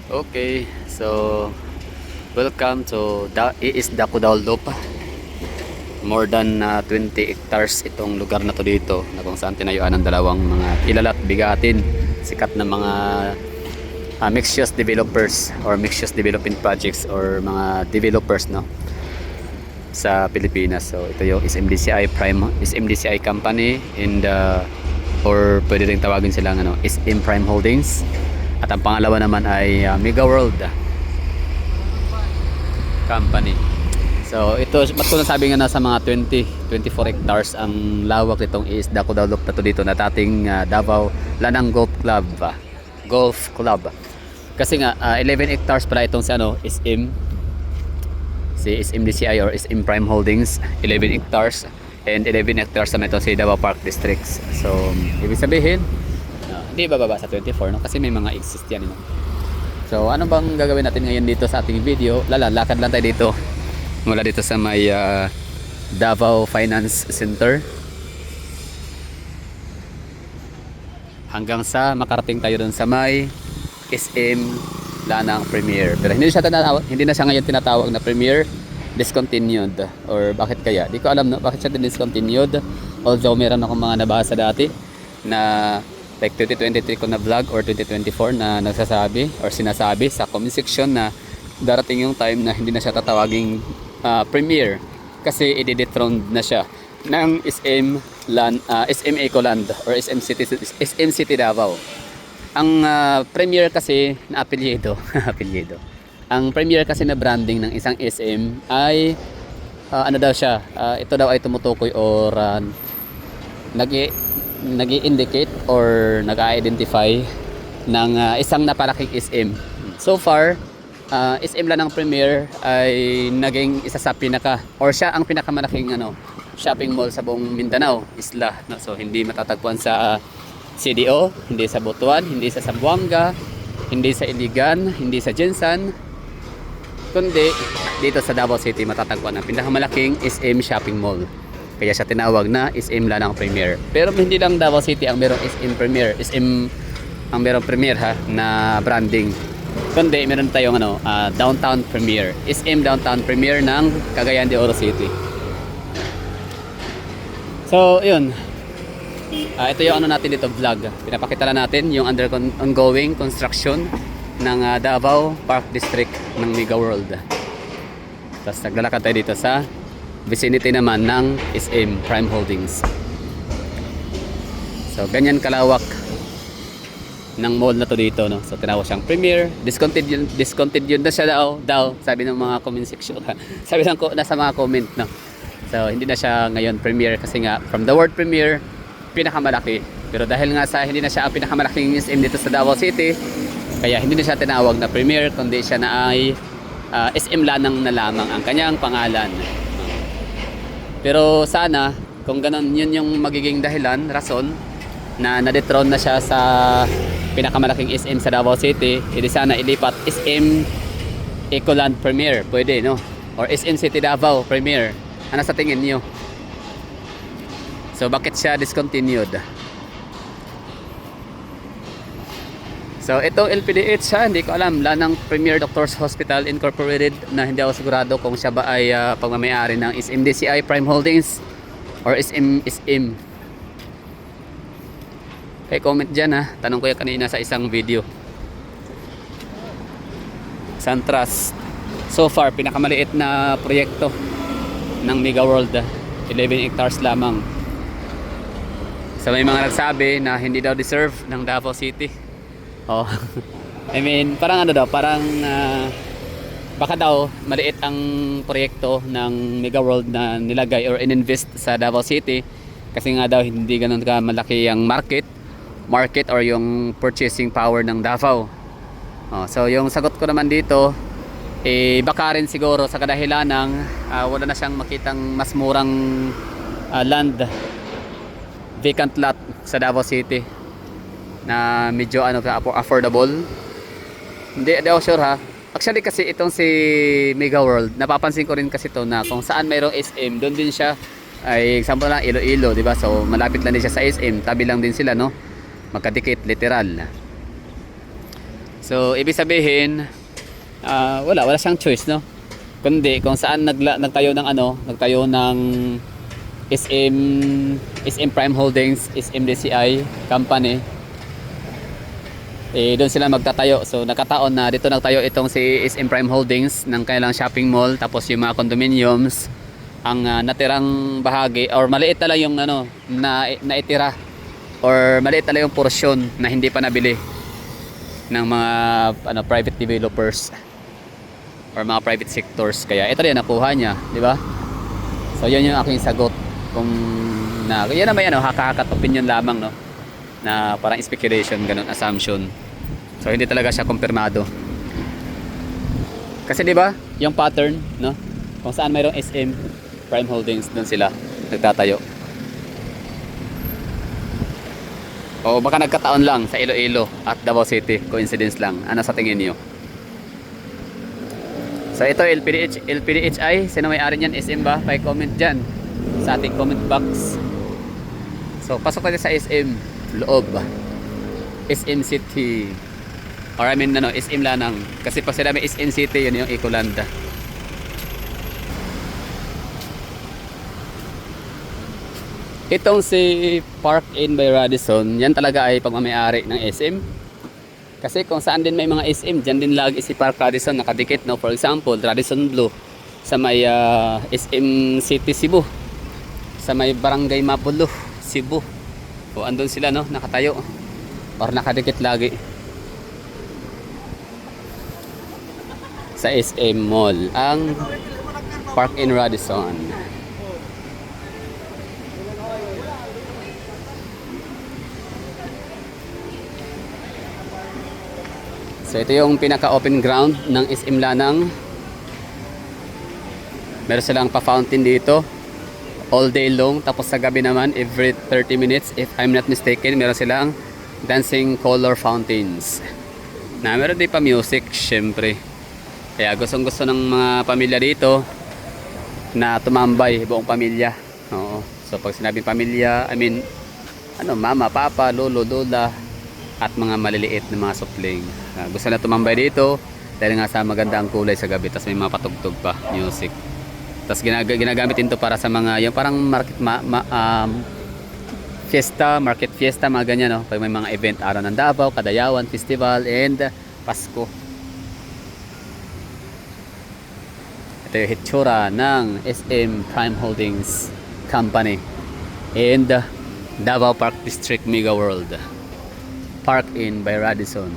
Okay, so welcome to Dakudaul Loop. More than 20 hectares itong lugar na to dito na kung saan tinayuan ng dalawang mga kilala at bigatin, sikat na mga mixed-use developers or mixed-use development projects or mga developers no sa Pilipinas. So ito yung SMDCI company in the or pwede ring tawagin silang SM Prime Holdings. At ang pangalawa naman ay Mega World Company. So ito, ba't ko nasabi nga nasa mga 24 hectares ang lawak nitong Dakudaul Loop na to dito na dating Davao Lanang Golf Club. Kasi nga 11 hectares pala itong si SMDCI or SM Prime Holdings, 11 hectares, and 11 hectares naman ito si Davao Park Districts. So ibig sabihin hindi bababa sa 24 no, kasi may mga exist yan no? So ano bang gagawin natin ngayon dito sa ating video? Lakad lang tayo dito mula dito sa may Davao Finance Center hanggang sa makarating tayo dun sa may SM Lanang Premier. Pero hindi na siya ngayon tinatawag na Premier, discontinued. Or bakit kaya? Di ko alam no, bakit siya discontinued. Although meron akong mga nabasa dati na like 2023 ko na vlog or 2024 na nagsasabi or sinasabi sa comment section na darating yung time na hindi na siya tatawaging Premier kasi i-dethrone na siya ng SM Ecoland or SM City Davao. Ang Premier kasi na apelyido ang Premier kasi na branding ng isang SM ay ano daw siya, ito daw ay tumutukoy or nag-i-indicate or nag-i-identify ng isang napalaking SM. So far, SM Lanang Premier ay naging isa sa siya ang pinakamalaking shopping mall sa buong Mindanao, isla. No? So hindi matatagpuan sa CDO, hindi sa Butuan, hindi sa Zamboanga, hindi sa Iligan, hindi sa Jensan, kundi dito sa Davao City matatagpuan ang pinakamalaking SM shopping mall. Kaya siya tinawag na SM Lanang Premier. Pero hindi lang Davao City ang merong SM Premier. Ang merong Premier na branding. Kundi meron tayong Downtown Premier. SM Downtown Premier ng Cagayan de Oro City. So, yun. Ito yung natin dito vlog. Pinapakita na natin yung ongoing construction ng Davao Park District ng Mega World. Tapos naglalakad tayo dito sa vicinity naman ng SM Prime Holdings. So ganyan kalawak ng mall na to dito no. So tinawag siyang Premier, discontinued na siya daw sabi ng mga comment section. Sabi lang ko nasa mga comment no. So hindi na siya ngayon Premier kasi nga from the word Premier pinakamalaki. Pero dahil nga sa hindi na siya ang pinakamalaking SM dito sa Davao City, kaya hindi na siya tinawag na Premier kundi siya na ay SM Lanang na lamang ang kanyang pangalan. Pero sana kung ganun yun yung magiging dahilan, rason na na-dethrone na siya sa pinakamalaking SM sa Davao City, hindi sana ilipat SM Ecoland Premier, pwede no? Or SM City Davao Premier. Ano sa tingin niyo? So bakit siya discontinued? So itong LPDH siya, hindi ko alam, Lanang Premier Doctors Hospital Incorporated, na hindi ako sigurado kung siya ba ay pagmamayari ng SMDCI Prime Holdings or SM. Okay, comment dyan tanong ko yan kanina sa isang video. Santras, so far pinakamaliit na proyekto ng Mega World, 11 hectares lamang. So may mga nagsabi na hindi daw deserve ng Davao City. Oh. I mean, parang parang baka daw maliit ang proyekto ng Mega World na nilagay or ininvest sa Davao City kasi nga daw hindi ganoon ka malaki ang market or yung purchasing power ng Davao. Oh, so yung sagot ko naman dito baka rin siguro sa kadahilan ng wala na siyang makitang mas murang land, vacant lot sa Davao City na medyo affordable. Hindi daw sure Actually kasi itong si Mega World, napapansin ko rin kasi to na kung saan mayroong SM, doon din siya. Ay example lang Iloilo, di ba? So malapit lang din siya sa SM, tabi lang din sila no. Magkadikit literal. So, ibig sabihin, wala siyang choice, no? Kundi kung saan nagtayo ng nagtayo ng SM Prime Holdings, SM DCI company, doon sila magtatayo. So nakataon na dito nagtayo itong si SM Prime Holdings ng kanilang shopping mall, tapos yung mga condominiums, ang natirang bahagi or maliit na lang yung na naitira, or maliit na lang yung porsyon na hindi pa nabili ng mga private developers or mga private sectors. Kaya ito rin nakuha niya, di ba? So yun yung aking sagot. Kung yan naman haka-hakat opinion lamang, no, na parang speculation, ganun, assumption. So hindi talaga siya kumpirmado. Kasi di ba yung pattern, no, kung saan mayroong SM Prime Holdings, doon sila nagtatayo. O baka nagkataon lang sa Iloilo at Davao City, coincidence lang. Ano sa tingin niyo? So ito LPDHI, sino may-ari niyan? SM ba? Pa-comment diyan sa ating comment box. So pasok tayo sa SM loob, SM City, or I mean SM Lanang, kasi pag sinabi SM City, yun yung Ecoland. Itong si Park Inn by Radisson, yan talaga ay pagmamayari ng SM. Kasi kung saan din may mga SM, dyan din lagi si Park Radisson nakadikit, no? For example, Radisson Blue sa may SM City Cebu, sa may Barangay Mapolo Cebu. O andun sila, no, nakatayo or nakadikit lagi sa SM Mall, ang Park Inn Radisson. So ito yung pinaka open ground ng SM Lanang. Meron silang pa-fountain dito all day long, tapos sa gabi naman every 30 minutes if I'm not mistaken, meron silang dancing color fountains na meron din pa music, syempre. Kaya gustong gusto ng mga pamilya dito na tumambay, buong pamilya. Oo. So pag sinabing pamilya, I mean mama, papa, lolo, lola at mga maliliit na mga supling, gusto na tumambay dito dahil nga sa maganda ang kulay sa gabi, tapos may mga patugtog pa music. Tapos ginagamit din to para sa mga yung parang market fiesta, market fiesta, mga ganyan, no? Pag may mga event, araw ng Davao, Kadayawan Festival, and Pasko. Ito yung hitsura ng SM Prime Holdings Company and Davao Park District Mega World, Park Inn by Radisson.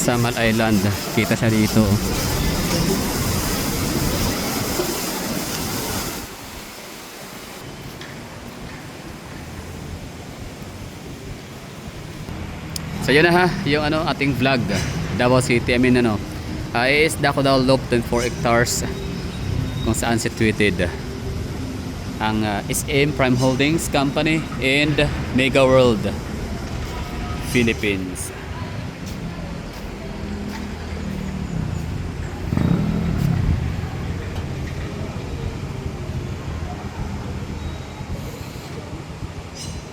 Samal Island, kita siya dito. So yun na ha, yung ating vlog Davao City, I mean is Crocodile Loop, 24 hectares, kung saan situated ang SM Prime Holdings Company and Mega World Philippines.